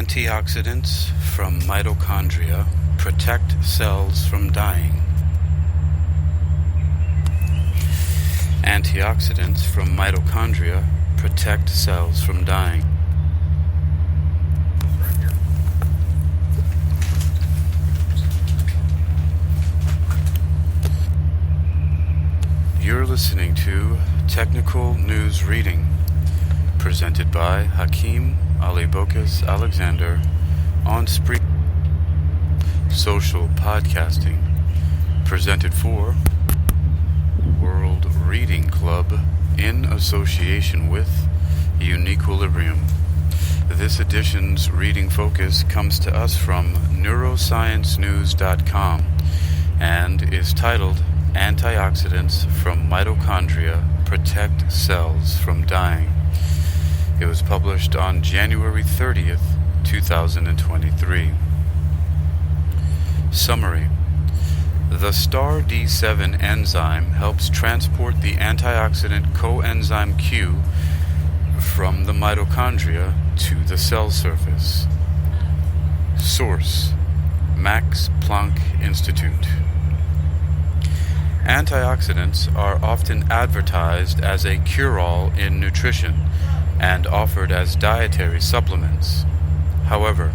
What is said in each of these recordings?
Antioxidants from mitochondria protect cells from dying. Antioxidants from mitochondria protect cells from dying. You're listening to Technical News Reading, presented by Hakeem Ali Bokas Alexander on Spree. Social podcasting, presented for World Reading Club in association with Uniquilibrium. This edition's reading focus comes to us from neurosciencenews.com and is titled Antioxidants from Mitochondria Protect Cells from Dying. It was published on January 30th, 2023. Summary. The STAR-D7 enzyme helps transport the antioxidant coenzyme Q from the mitochondria to the cell surface. Source: Max Planck Institute. Antioxidants are often advertised as a cure-all in nutrition and offered as dietary supplements. However,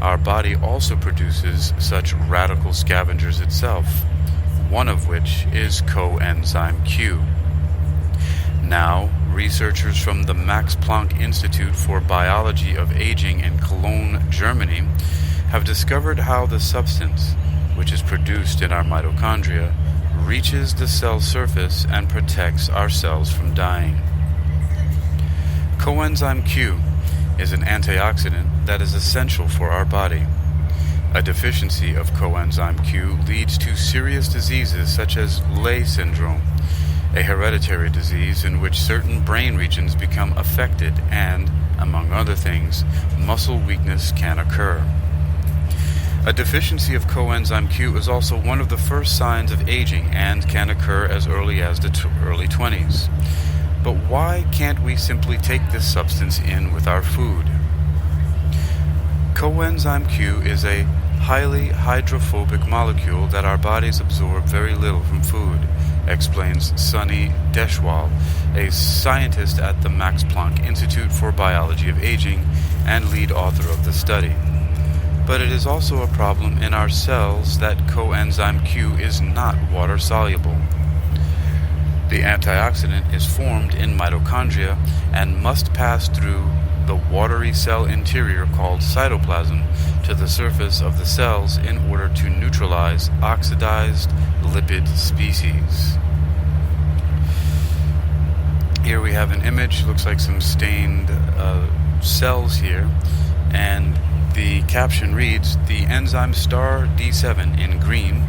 our body also produces such radical scavengers itself, one of which is coenzyme Q. Now, researchers from the Max Planck Institute for Biology of Aging in Cologne, Germany, have discovered how the substance, which is produced in our mitochondria, reaches the cell surface and protects our cells from dying. Coenzyme Q is an antioxidant that is essential for our body. A deficiency of coenzyme Q leads to serious diseases such as Leigh syndrome, a hereditary disease in which certain brain regions become affected and, among other things, muscle weakness can occur. A deficiency of coenzyme Q is also one of the first signs of aging and can occur as early as the early 20s. But why can't we simply take this substance in with our food? Coenzyme Q is a highly hydrophobic molecule that our bodies absorb very little from food, explains Sunny Deshwal, a scientist at the Max Planck Institute for Biology of Aging and lead author of the study. But it is also a problem in our cells that coenzyme Q is not water-soluble. The antioxidant is formed in mitochondria and must pass through the watery cell interior called cytoplasm to the surface of the cells in order to neutralize oxidized lipid species. Here we have an image, looks like some stained cells here, and the caption reads, "The enzyme STAR-D7 in green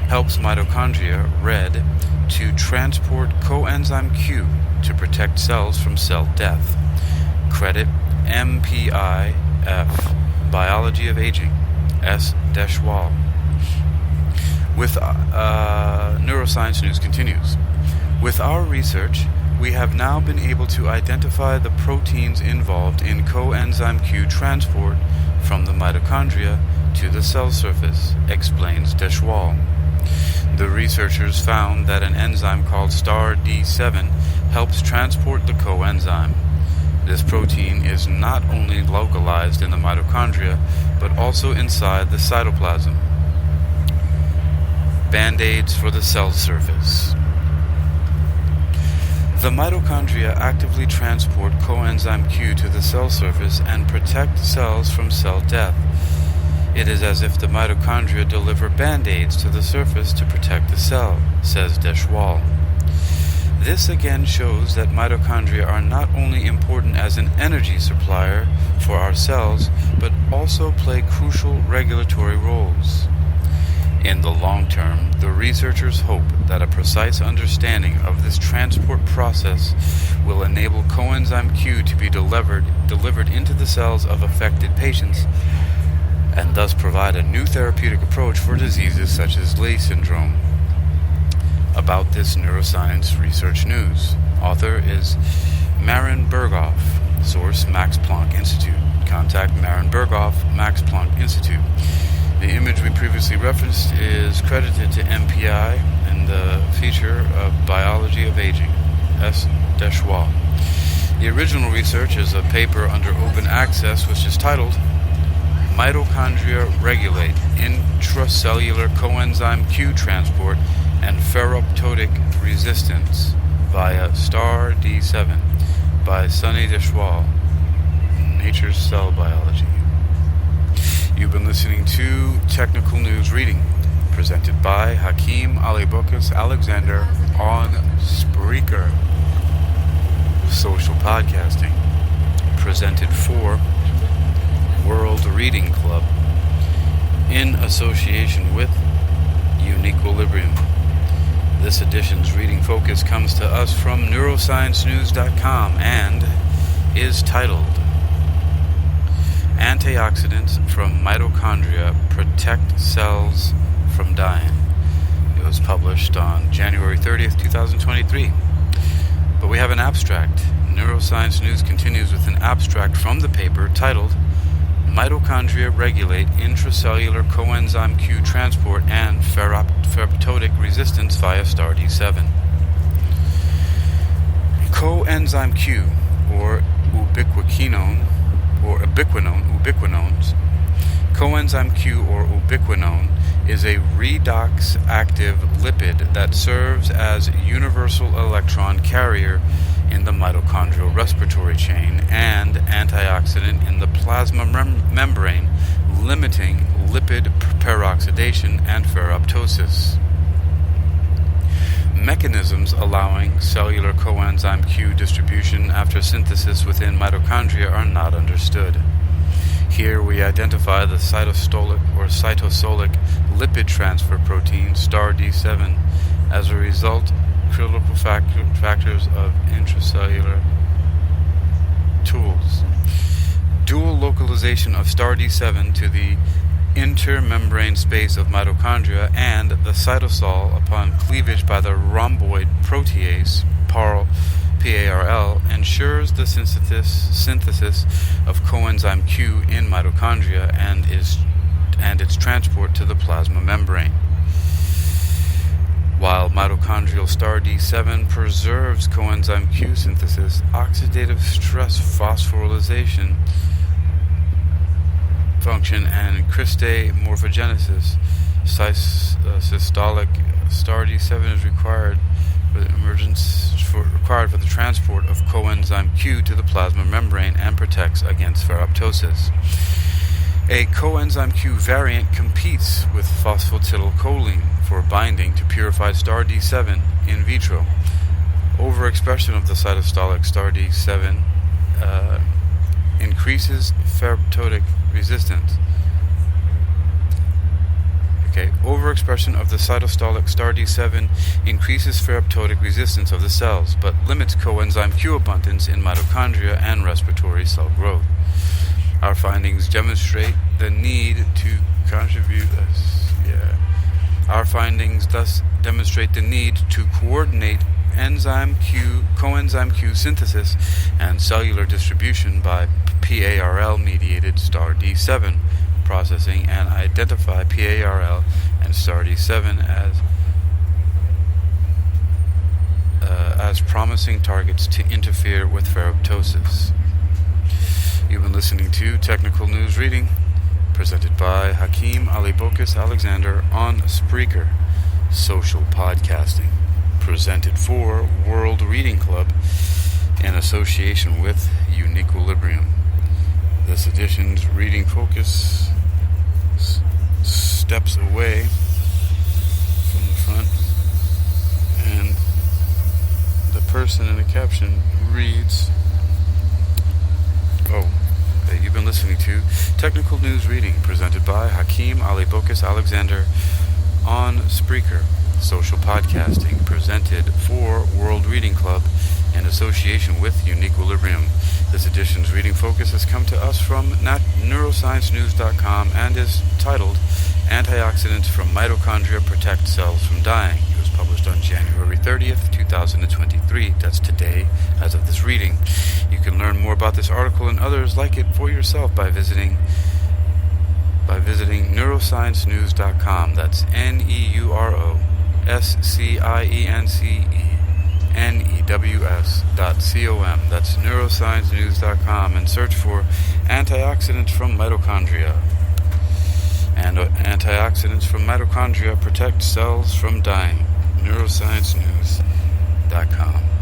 helps mitochondria, red, to transport coenzyme Q to protect cells from cell death. Credit MPIF, Biology of Aging, S. Deshwal." With Neuroscience News continues. With our research, we have now been able to identify the proteins involved in coenzyme Q transport from the mitochondria to the cell surface, explains Deshwal. The researchers found that an enzyme called STAR-D7 helps transport the coenzyme. This protein is not only localized in the mitochondria, but also inside the cytoplasm. Band-aids for the cell surface. The mitochondria actively transport coenzyme Q to the cell surface and protect cells from cell death. It is as if the mitochondria deliver band-aids to the surface to protect the cell, says Deshwal. This again shows that mitochondria are not only important as an energy supplier for our cells, but also play crucial regulatory roles. In the long term, the researchers hope that a precise understanding of this transport process will enable coenzyme Q to be delivered into the cells of affected patients, and thus provide a new therapeutic approach for diseases such as Leigh syndrome. About this neuroscience research news. Author is Maren Berghoff. Source: Max Planck Institute. contact Maren Berghoff, Max Planck Institute. The image we previously referenced is credited to MPI in the feature of Biology of Aging, S. Deschwa. The original research is a paper under open access which is titled Mitochondria Regulate Intracellular Coenzyme Q Transport and Ferroptotic Resistance via STAR-D7 by Sunny Deschwa, Nature's Cell Biology. You've been listening to Technical News Reading, presented by Hakeem Alibokas Alexander on Spreaker. Social podcasting, presented for World Reading Club, in association with Uniquilibrium. This edition's reading focus comes to us from neurosciencenews.com and is titled Antioxidants from Mitochondria Protect Cells from Dying. It was published on January 30th, 2023. But we have an abstract. Neuroscience News continues with an abstract from the paper titled Mitochondria Regulate Intracellular Coenzyme Q Transport and Ferroptotic Resistance via STAR-D7. Coenzyme Q, or ubiquinone, ubiquinones. Coenzyme Q, or ubiquinone, is a redox-active lipid that serves as universal electron carrier in the mitochondrial respiratory chain and antioxidant in the plasma membrane, limiting lipid peroxidation and ferroptosis. Mechanisms allowing cellular coenzyme Q distribution after synthesis within mitochondria are not understood. Here we identify the cytosolic lipid transfer protein STAR-D7 as a result critical factors of intracellular tools. Dual localization of STAR-D7 to the intermembrane space of mitochondria and the cytosol upon cleavage by the rhomboid protease PARL ensures the synthesis of coenzyme Q in mitochondria and its transport to the plasma membrane. While mitochondrial STAR-D7 preserves coenzyme Q synthesis, oxidative stress phosphorylation function and cristae morphogenesis, systolic STAR-D7 is required for the transport of coenzyme Q to the plasma membrane and protects against ferroptosis. A coenzyme Q variant competes with phosphatidylcholine for binding to purified STAR-D7 in vitro. Overexpression of the cytosolic STAR-D7 increases ferroptotic resistance. Overexpression of the cytosolic STAR-D7 increases ferroptotic resistance of the cells, but limits coenzyme Q abundance in mitochondria and respiratory cell growth. Our findings demonstrate the need to coordinate coenzyme Q synthesis and cellular distribution by PARL-mediated STAR-D7 processing and identify PARL and STAR-D7 as promising targets to interfere with ferroptosis. You've been listening to Technical News Reading, presented by Hakeem Alibokas Alexander on Spreaker. Social podcasting, presented for World Reading Club in association with Uniquilibrium. This edition's reading focus steps away from the front, and the person in the caption reads, you've been listening to Technical News Reading, presented by Hakeem Alibokas Alexander on Spreaker. Social podcasting, presented for World Reading Club in association with Uniquilibrium. This edition's reading focus has come to us from neurosciencenews.com and is titled Antioxidants from Mitochondria Protect Cells from Dying. It was published on January 30th, 2023. That's today, as of this reading. You can learn more about this article and others like it for yourself by visiting neurosciencenews.com. That's neurosciencenews.com. That's neurosciencenews.com, and search for antioxidants from mitochondria. And antioxidants from mitochondria protect cells from dying. neurosciencenews.com.